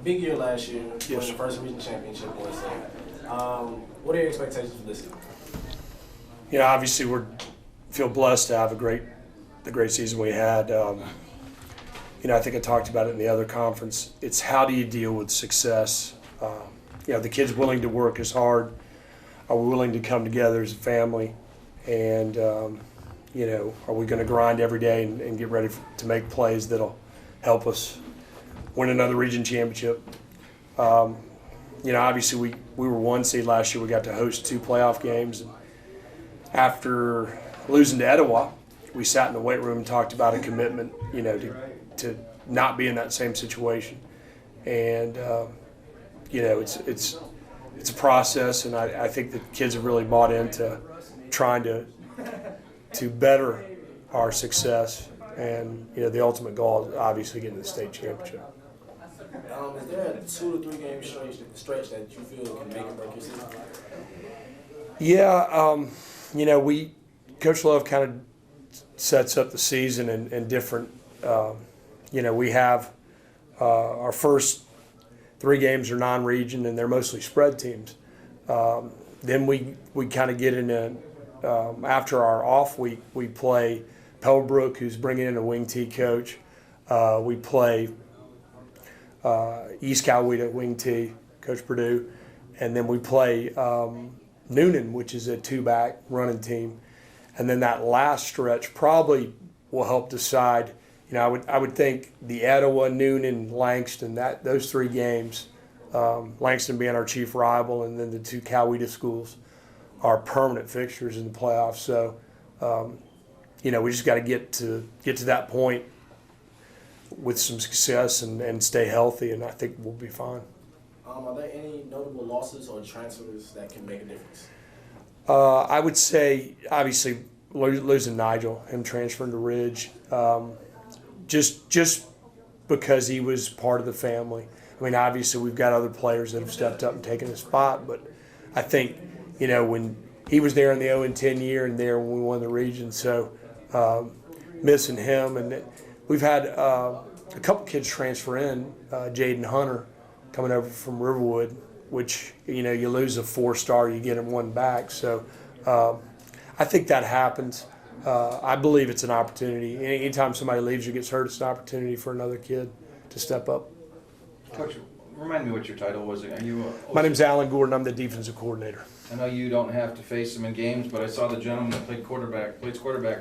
Big year last year. Yes. The first region championship in Westlake. What are your expectations for this year? Obviously we feel blessed to have the great season we had. I think I talked about it in the other conference. It's how do you deal with success? The kids willing to work as hard. Are we willing to come together as a family? And, are we going to grind every day and get ready to make plays that'll help us win another region championship? Obviously we were 1 seed last year. We got to host 2 playoff games. And after losing to Etowah, we sat in the weight room and talked about a commitment, to not be in that same situation. And, it's a process, and I think the kids have really bought into trying to better our success. And, the ultimate goal is obviously getting to the state championship. Is there a 2 to 3 game stretch that you feel can make or break your season? Yeah, Coach Love kind of sets up the season in different, we have our first 3 games are non-region, and they're mostly spread teams. Then we kind of get into, after our off week, we play Pebblebrook, who's bringing in a wing T coach. We play East Coweta wing T, Coach Purdue. And then we play Noonan, which is a 2-back running team. And then that last stretch probably will help decide. I would think the Etowah, Noonan, Langston, those 3 games, Langston being our chief rival, and then the 2 Coweta schools are permanent fixtures in the playoffs. So, we just got to get to that point with some success and stay healthy, and I think we'll be fine. Are there any notable losses or transfers that can make a difference? I would say, obviously, losing Nigel, him transferring to Ridge, just because he was part of the family. I mean, obviously, we've got other players that have stepped up and taken his spot, but I think, when he was there in the 0-10 year and there when we won the region, so missing him. And we've had a couple kids transfer in, Jaden Hunter coming over from Riverwood, which, you lose a 4-star, you get him 1 back. So I think that happens. I believe it's an opportunity. Anytime somebody leaves or gets hurt, it's an opportunity for another kid to step up. Coach, remind me what your title was. Are you My name's Alan Gordon. I'm the defensive coordinator. I know you don't have to face him in games, but I saw the gentleman that plays quarterback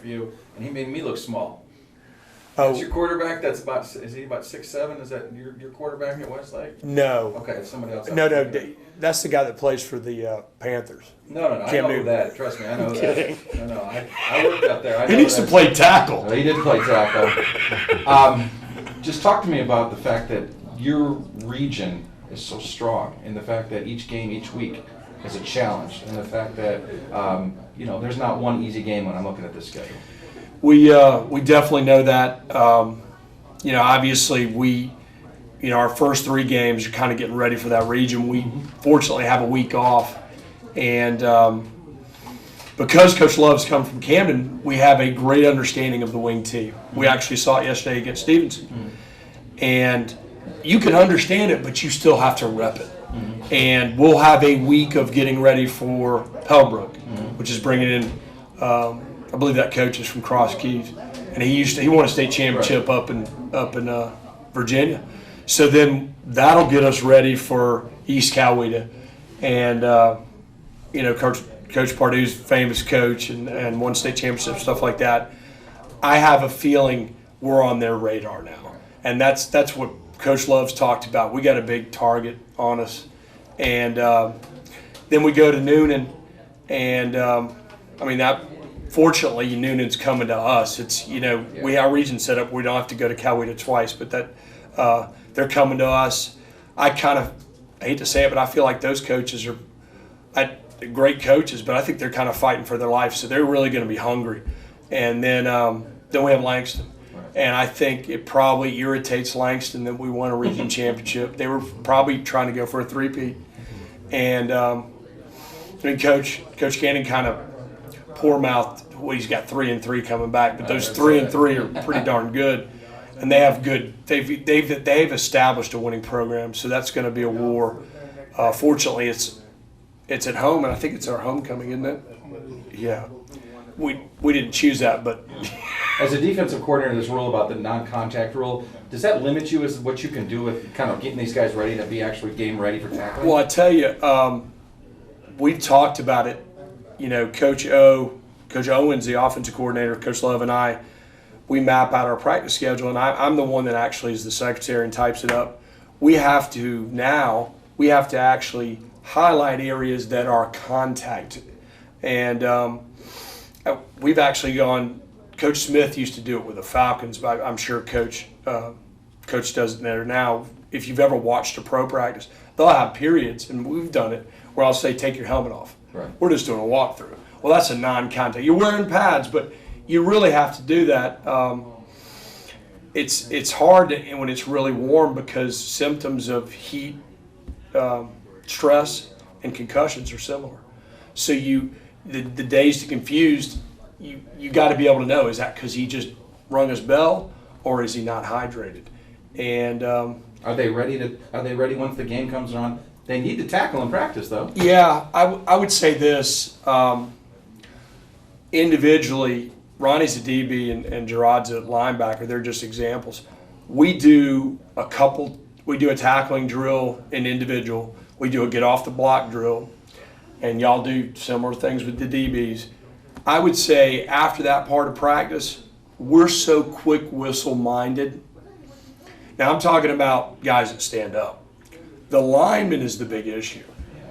for you, and he made me look small. That's your quarterback? Is he about 6'7"? Is that your quarterback at Westlake? No. Okay, it's somebody else. No, that's the guy that plays for the Panthers. No, I know that. Trust me, I know that. No, I worked out there. He needs to play tackle. He did play tackle. Just talk to me about the fact that your region is so strong, and the fact that each game, each week is a challenge, and the fact that there's not one easy game when I'm looking at this schedule. We definitely know that. Obviously our first 3 games are kind of getting ready for that region. We fortunately have a week off, and because Coach Love's come from Camden, we have a great understanding of the wing T. We actually saw it yesterday against Stevenson, and you can understand it, but you still have to rep it. And we'll have a week of getting ready for Pellbrook, which is bringing in. I believe that coach is from Cross Keys, and he won a state championship up in Virginia. So then that'll get us ready for East Coweta, and Coach Pardue's famous coach and won state championship, stuff like that. I have a feeling we're on their radar now, and that's what Coach Love's talked about. We got a big target on us, and then we go to Noonan, and fortunately, Noonan's coming to us. It's our region set up. We don't have to go to Coweta twice, but they're coming to us. I hate to say it, but I feel like those coaches are great coaches, but I think they're kind of fighting for their life, so they're really going to be hungry. And then we have Langston, and I think it probably irritates Langston that we won a region championship. They were probably trying to go for a 3-peat, and Coach Cannon kind of poor mouthed. Well, he's got 3-3 coming back, but those 3-3 are pretty darn good. and they have good. They've established a winning program, so that's going to be a war. Fortunately, it's at home, and I think it's our homecoming, isn't it? Yeah, we didn't choose that, but As a defensive coordinator, this rule about the non-contact rule, does that limit you as what you can do with kind of getting these guys ready to be actually game ready for tackling? well, I tell you, we've talked about it. You know, Coach Owens, the offensive coordinator, Coach Love, and I, we map out our practice schedule, and I'm the one that actually is the secretary and types it up. We have to actually highlight areas that are contact, and we've actually gone. Coach Smith used to do it with the Falcons, but I'm sure Coach does it there now. If you've ever watched a pro practice, they'll have periods, and we've done it, where I'll say, take your helmet off. Right. We're just doing a walkthrough. Well, that's a non-contact. You're wearing pads, but you really have to do that. It's hard when it's really warm because symptoms of heat, stress, and concussions are similar. So the dazed and confused, you got to be able to know, is that because he just rung his bell or is he not hydrated? And Are they ready once the game comes on? They need to tackle in practice, though. yeah, I would say this. Individually, Ronnie's a DB and Gerard's a linebacker. They're just examples. We do a tackling drill in individual. We do a get off the block drill, and y'all do similar things with the DBs. I would say after that part of practice, we're so quick whistle minded. Now I'm talking about guys that stand up. The lineman is the big issue.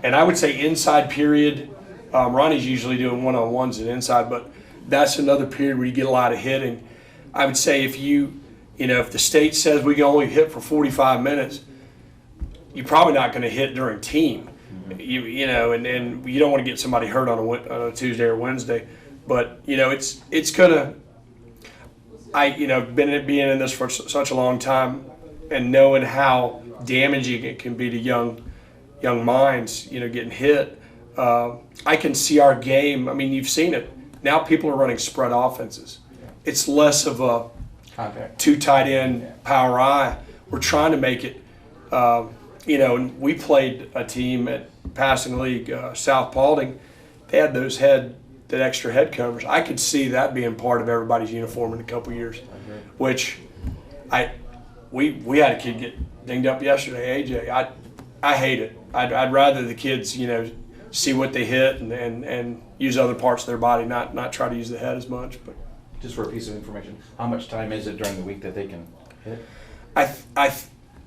And I would say inside period, Ronnie's usually doing one-on-ones and inside, but that's another period where you get a lot of hitting. I would say if if the state says we can only hit for 45 minutes, you're probably not going to hit during team. And you don't want to get somebody hurt on a Tuesday or Wednesday. But, it's going to – being in this for such a long time and knowing how damaging it can be to young minds, getting hit, I can see our game. I mean, you've seen it. Now people are running spread offenses. It's less of a Contact. two tight end power eye. We're trying to make it, and we played a team at Passing League, South Paulding. They had that extra head covers. I could see that being part of everybody's uniform in a couple years, which we had a kid get dinged up yesterday, AJ. I hate it. I'd rather the kids, see what they hit and use other parts of their body, not try to use the head as much. But Just for a piece of information, how much time is it during the week that they can hit? I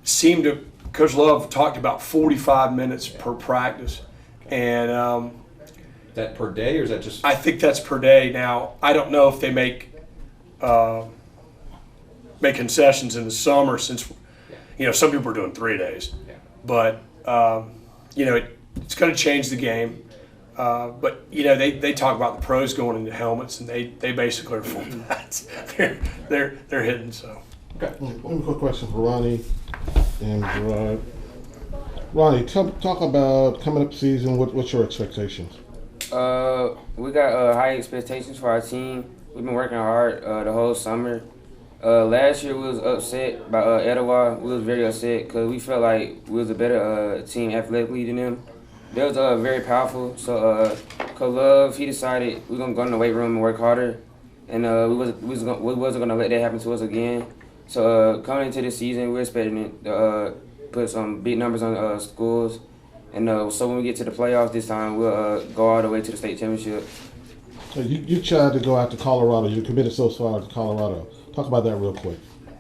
seem to, Coach Love talked about 45 minutes per practice, and Is that per day, or is that just? I think that's per day. Now I don't know if they make concessions in the summer, since some people are doing 3 days, but it's going to change the game. But they talk about the pros going into helmets, and they basically are full pads. They're hitting. So Okay. One quick question for Ronnie and Gerard. Ronnie, talk about coming up season. What's your expectations? We got high expectations for our team. We've been working hard the whole summer. Last year we was upset by Etowah. We was very upset because we felt like we was a better team athletically than them. They was very powerful. So Coach Love, he decided we're gonna go in the weight room and work harder, and we wasn't gonna let that happen to us again. So coming into this season, we're expecting it to put some big numbers on schools. And so when we get to the playoffs this time, we'll go all the way to the state championship. So you tried to go out to Colorado. You committed so far to Colorado. Talk about that real quick.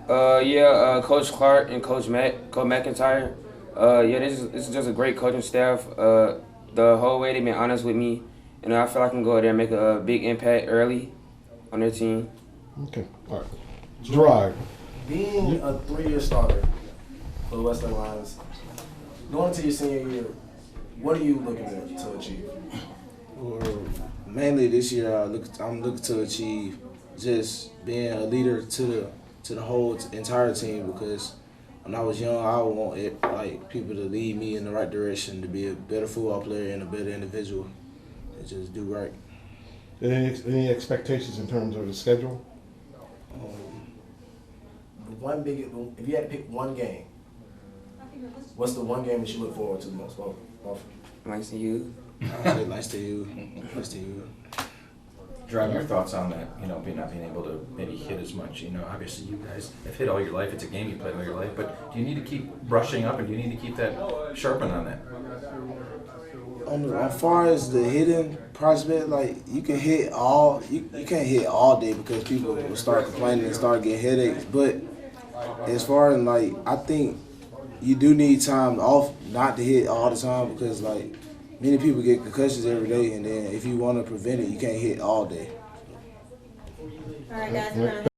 Coach Clark and Coach McIntyre. This is just a great coaching staff. The whole way they've been honest with me, and I feel I can go there and make a big impact early on their team. Okay, all right. Gerard. Being a 3-year starter for the Westlake Lions, going into your senior year, what are you looking to achieve? Well, mainly this year, I'm looking to achieve just being a leader to the whole entire team, because when I was young, I would want people to lead me in the right direction, to be a better football player and a better individual, and just do right. Any expectations in terms of the schedule? if you had to pick one game, what's the one game that you look forward to the most? Both of you. Nice to you. Nice to you. Nice to you. Gerard, your thoughts on that, not being able to maybe hit as much, obviously you guys have hit all your life, it's a game you played all your life, but do you need to keep brushing up and do you need to keep that sharpened on that? As far as the hitting prospect, like you can hit you can't hit all day because people will start complaining and start getting headaches. But as far as like, I think you do need time off not to hit all the time because like many people get concussions every day, and then if you want to prevent it, you can't hit all day. All right, guys, we're gonna